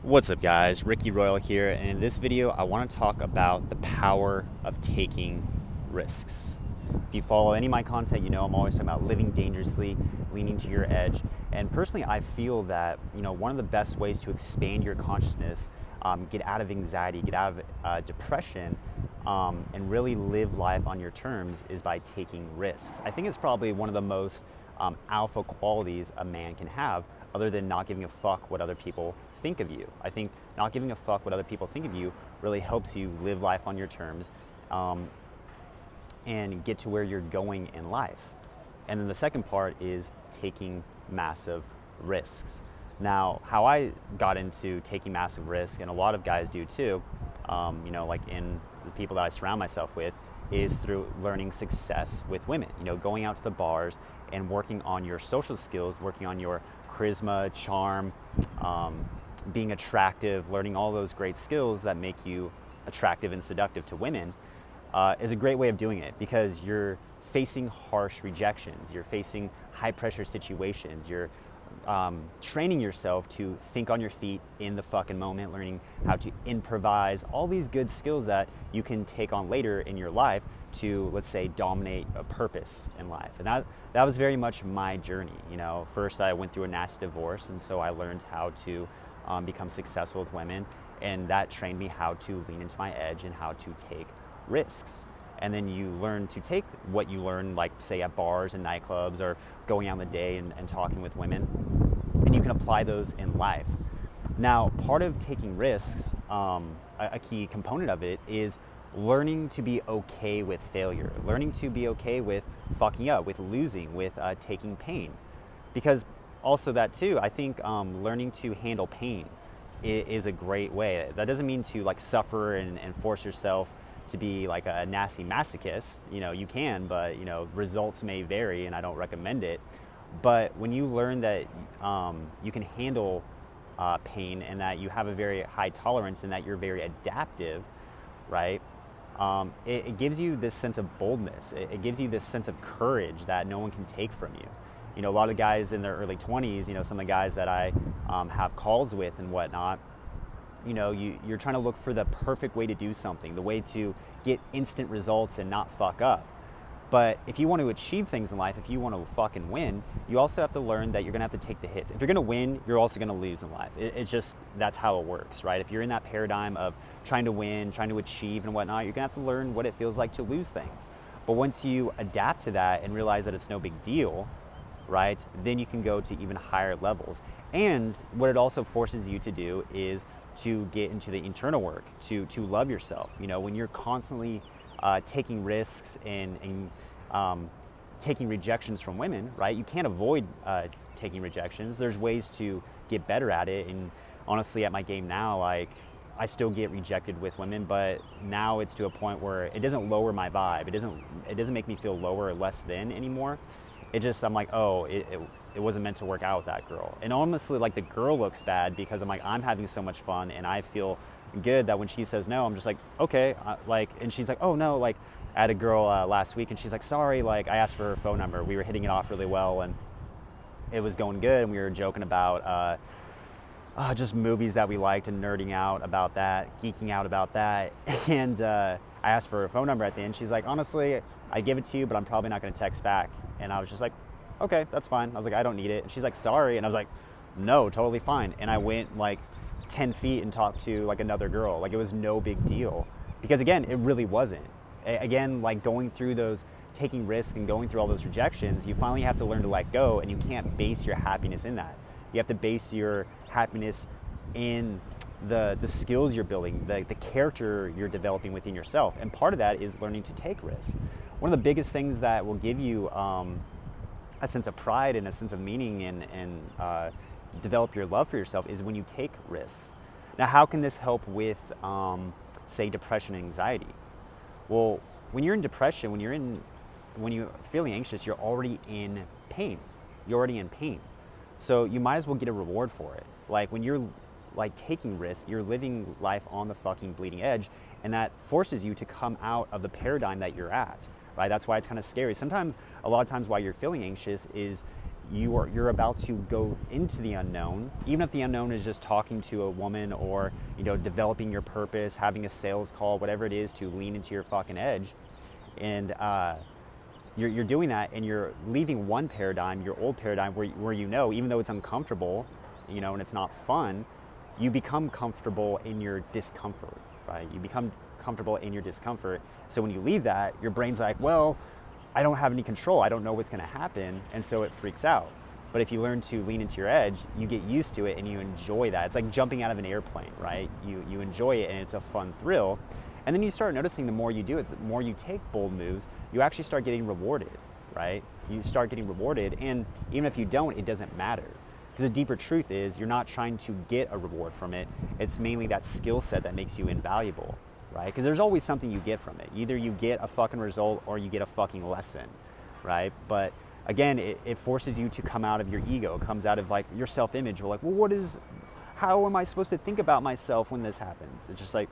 What's up guys, Ricky Royal here, and in this video I want to talk about the power of taking risks. If you follow any of my content, you know I'm always talking about living dangerously, leaning to your edge, and personally I feel that one of the best ways to expand your consciousness, get out of anxiety, get out of depression, and really live life on your terms is by taking risks. I think it's probably one of the most alpha qualities a man can have, other than not giving a fuck what other people think of you. I think not giving a fuck what other people think of you really helps you live life on your terms, and get to where you're going in life. And then the second part is taking massive risks. Now, how I got into taking massive risks, and a lot of guys do too, like in the people that I surround myself with, is through learning success with women. Going out to the bars and working on your social skills, working on your charisma, charm, being attractive, learning all those great skills that make you attractive and seductive to women, is a great way of doing it, because you're facing harsh rejections, you're facing high pressure situations, you're training yourself to think on your feet in the fucking moment, learning how to improvise, all these good skills that you can take on later in your life to, let's say, dominate a purpose in life. And that was very much my journey. First I went through a nasty divorce, and so I learned how to become successful with women, and that trained me how to lean into my edge and how to take risks. And then you learn to take what you learn, like say at bars and nightclubs or going out in the day and talking with women, and you can apply those in life. Now, part of taking risks, a key component of it is learning to be okay with failure, learning to be okay with fucking up, with losing, with taking pain. Because also that too, I think learning to handle pain is a great way. That doesn't mean to like suffer and force yourself to be like a nasty masochist. You can, but results may vary, and I don't recommend it. But when you learn that you can handle pain, and that you have a very high tolerance, and that you're very adaptive, right? It gives you this sense of boldness. It gives you this sense of courage that no one can take from you. A lot of guys in their early 20s, some of the guys that I have calls with and whatnot, you're trying to look for the perfect way to do something, the way to get instant results and not fuck up. But if you want to achieve things in life, if you want to fucking win, you also have to learn that you're going to have to take the hits. If you're going to win, you're also going to lose in life. It's just, that's how it works, right? If you're in that paradigm of trying to win, trying to achieve and whatnot, you're going to have to learn what it feels like to lose things. But once you adapt to that and realize that it's no big deal, right, then you can go to even higher levels. And what it also forces you to do is to get into the internal work, to love yourself. When you're constantly taking risks and taking rejections from women, right? You can't avoid taking rejections. There's ways to get better at it. And honestly, at my game now, like, I still get rejected with women, but now it's to a point where it doesn't lower my vibe. It doesn't make me feel lower or less than anymore. It just, I'm like, oh, it wasn't meant to work out with that girl. And honestly, like, the girl looks bad, because I'm having so much fun, and I feel good that when she says no, I'm just like, okay, and she's like, oh no, like, I had a girl last week, and she's like, sorry, like, I asked for her phone number. We were hitting it off really well, and it was going good, and we were joking about just movies that we liked and nerding out about that, geeking out about that. And I asked for her phone number at the end. She's like, honestly, I give it to you, but I'm probably not going to text back. And I was just like, okay, that's fine. I was like, I don't need it. And she's like, sorry. And I was like, no, totally fine. And I went like 10 feet and talked to like another girl. Like, it was no big deal, because again, it really wasn't. Again, like, going through those, taking risks and going through all those rejections, you finally have to learn to let go, and you can't base your happiness in that. You have to base your happiness in the skills you're building, the character you're developing within yourself. And part of that is learning to take risks. One of the biggest things that will give you a sense of pride and a sense of meaning and develop your love for yourself is when you take risks. Now, how can this help with, say, depression and anxiety? Well, when you're in depression, when you're feeling anxious, you're already in pain. You're already in pain. So you might as well get a reward for it. Like, when you're like taking risks, you're living life on the fucking bleeding edge, and that forces you to come out of the paradigm that you're at, right? That's why it's kind of scary. Sometimes, a lot of times, why you're feeling anxious is you're about to go into the unknown, even if the unknown is just talking to a woman or, you know, developing your purpose, having a sales call, whatever it is to lean into your fucking edge. And you're doing that, and you're leaving one paradigm, your old paradigm, where you know, even though it's uncomfortable, you know, and it's not fun, you become comfortable in your discomfort, right? You become comfortable in your discomfort. So when you leave that, your brain's like, well, I don't have any control. I don't know what's going to happen. And so it freaks out. But if you learn to lean into your edge, you get used to it and you enjoy that. It's like jumping out of an airplane, right? You enjoy it and it's a fun thrill. And then you start noticing the more you do it, the more you take bold moves, you actually start getting rewarded, right? You start getting rewarded, and even if you don't, it doesn't matter. Because the deeper truth is you're not trying to get a reward from it. It's mainly that skill set that makes you invaluable, right? Because there's always something you get from it. Either you get a fucking result or you get a fucking lesson, right? But again, it forces you to come out of your ego. It comes out of like your self-image. We're like, well, how am I supposed to think about myself when this happens? It's just like,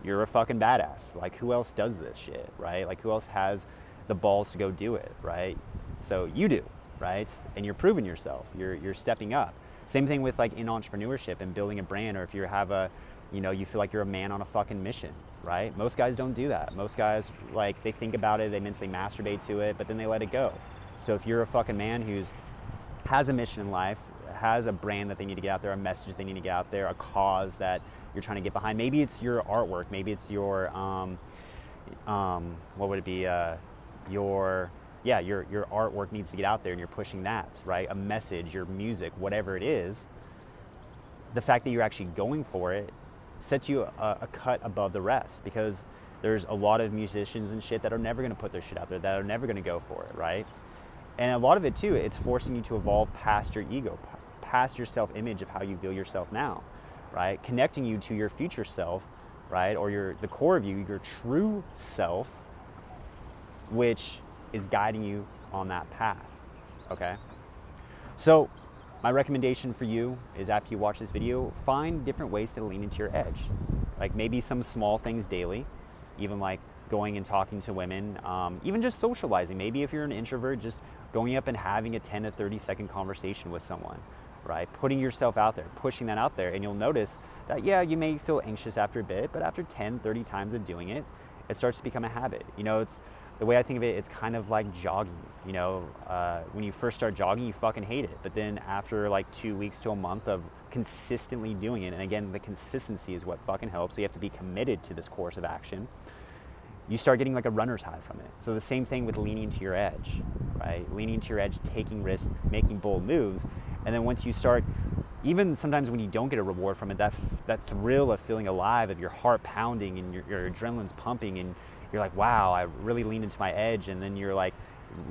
you're a fucking badass. Like, who else does this shit, right? Like, who else has the balls to go do it, right? So you do, right? And you're proving yourself. You're stepping up. Same thing with like in entrepreneurship and building a brand, or if you have a, you know, you feel like you're a man on a fucking mission, right? Most guys don't do that. Most guys, like, they think about it, they mentally masturbate to it, but then they let it go. So if you're a fucking man who's has a mission in life, has a brand that they need to get out there, a message they need to get out there, a cause that you're trying to get behind. Maybe it's your artwork. Maybe it's your, what would it be? Your artwork needs to get out there and you're pushing that, right? A message, your music, whatever it is. The fact that you're actually going for it sets you a cut above the rest, because there's a lot of musicians and shit that are never going to put their shit out there, that are never going to go for it, right? And a lot of it too, it's forcing you to evolve past your ego, past your self-image of how you feel yourself now, right? Connecting you to your future self, right? Or the core of you, your true self, which is guiding you on that path, okay? So my recommendation for you is, after you watch this video, find different ways to lean into your edge. Like maybe some small things daily, even like going and talking to women, even just socializing. Maybe if you're an introvert, just going up and having a 10 to 30 second conversation with someone, right? Putting yourself out there, pushing that out there. And you'll notice that, yeah, you may feel anxious after a bit, but after 10, 30 times of doing it, it starts to become a habit. You know, it's the way I think of it, it's kind of like jogging. You know, when you first start jogging, you fucking hate it. But then after like 2 weeks to a month of consistently doing it, and again, the consistency is what fucking helps. So you have to be committed to this course of action. You start getting like a runner's high from it. So the same thing with leaning to your edge, right? Leaning to your edge, taking risks, making bold moves. And then once you start, even sometimes when you don't get a reward from it, that thrill of feeling alive, of your heart pounding and your adrenaline's pumping, and you're like, wow, I really leaned into my edge. And then you're like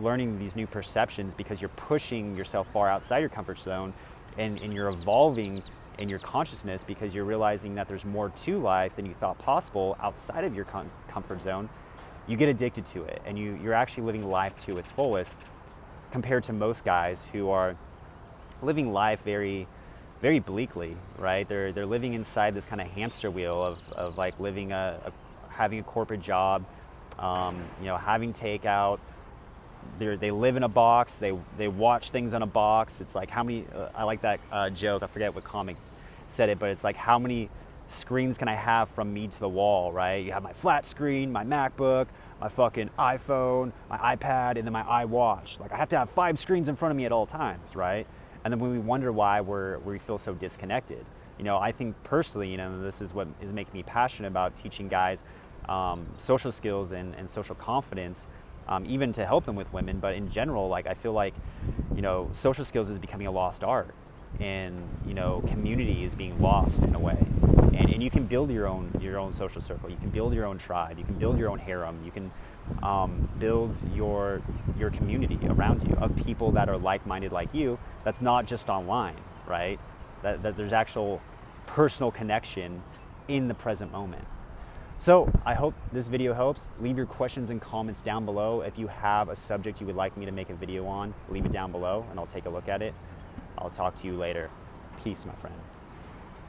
learning these new perceptions because you're pushing yourself far outside your comfort zone, and you're evolving in your consciousness because you're realizing that there's more to life than you thought possible outside of your comfort zone. You get addicted to it, and you're actually living life to its fullest, compared to most guys who are living life very, very bleakly, right? They're living inside this kind of hamster wheel of like living having a corporate job, you know, having takeout. They live in a box. They watch things on a box. It's like how many? I like that joke. I forget what comic said it, but it's like, how many screens can I have from me to the wall, right? You have my flat screen, my MacBook, my fucking iPhone, my iPad, and then my iWatch. Like, I have to have 5 screens in front of me at all times, right? And then when we wonder why we feel so disconnected, you know, I think personally, you know, this is what is making me passionate about teaching guys social skills and social confidence. Even to help them with women, but in general, like, I feel like, you know, social skills is becoming a lost art, and, you know, community is being lost in a way. And you can build your own social circle. You can build your own tribe. You can build your own harem. You can build your community around you of people that are like-minded like you. That's not just online, right? That there's actual personal connection in the present moment. So I hope this video helps. Leave your questions and comments down below. If you have a subject you would like me to make a video on, leave it down below and I'll take a look at it. I'll talk to you later. Peace, my friend.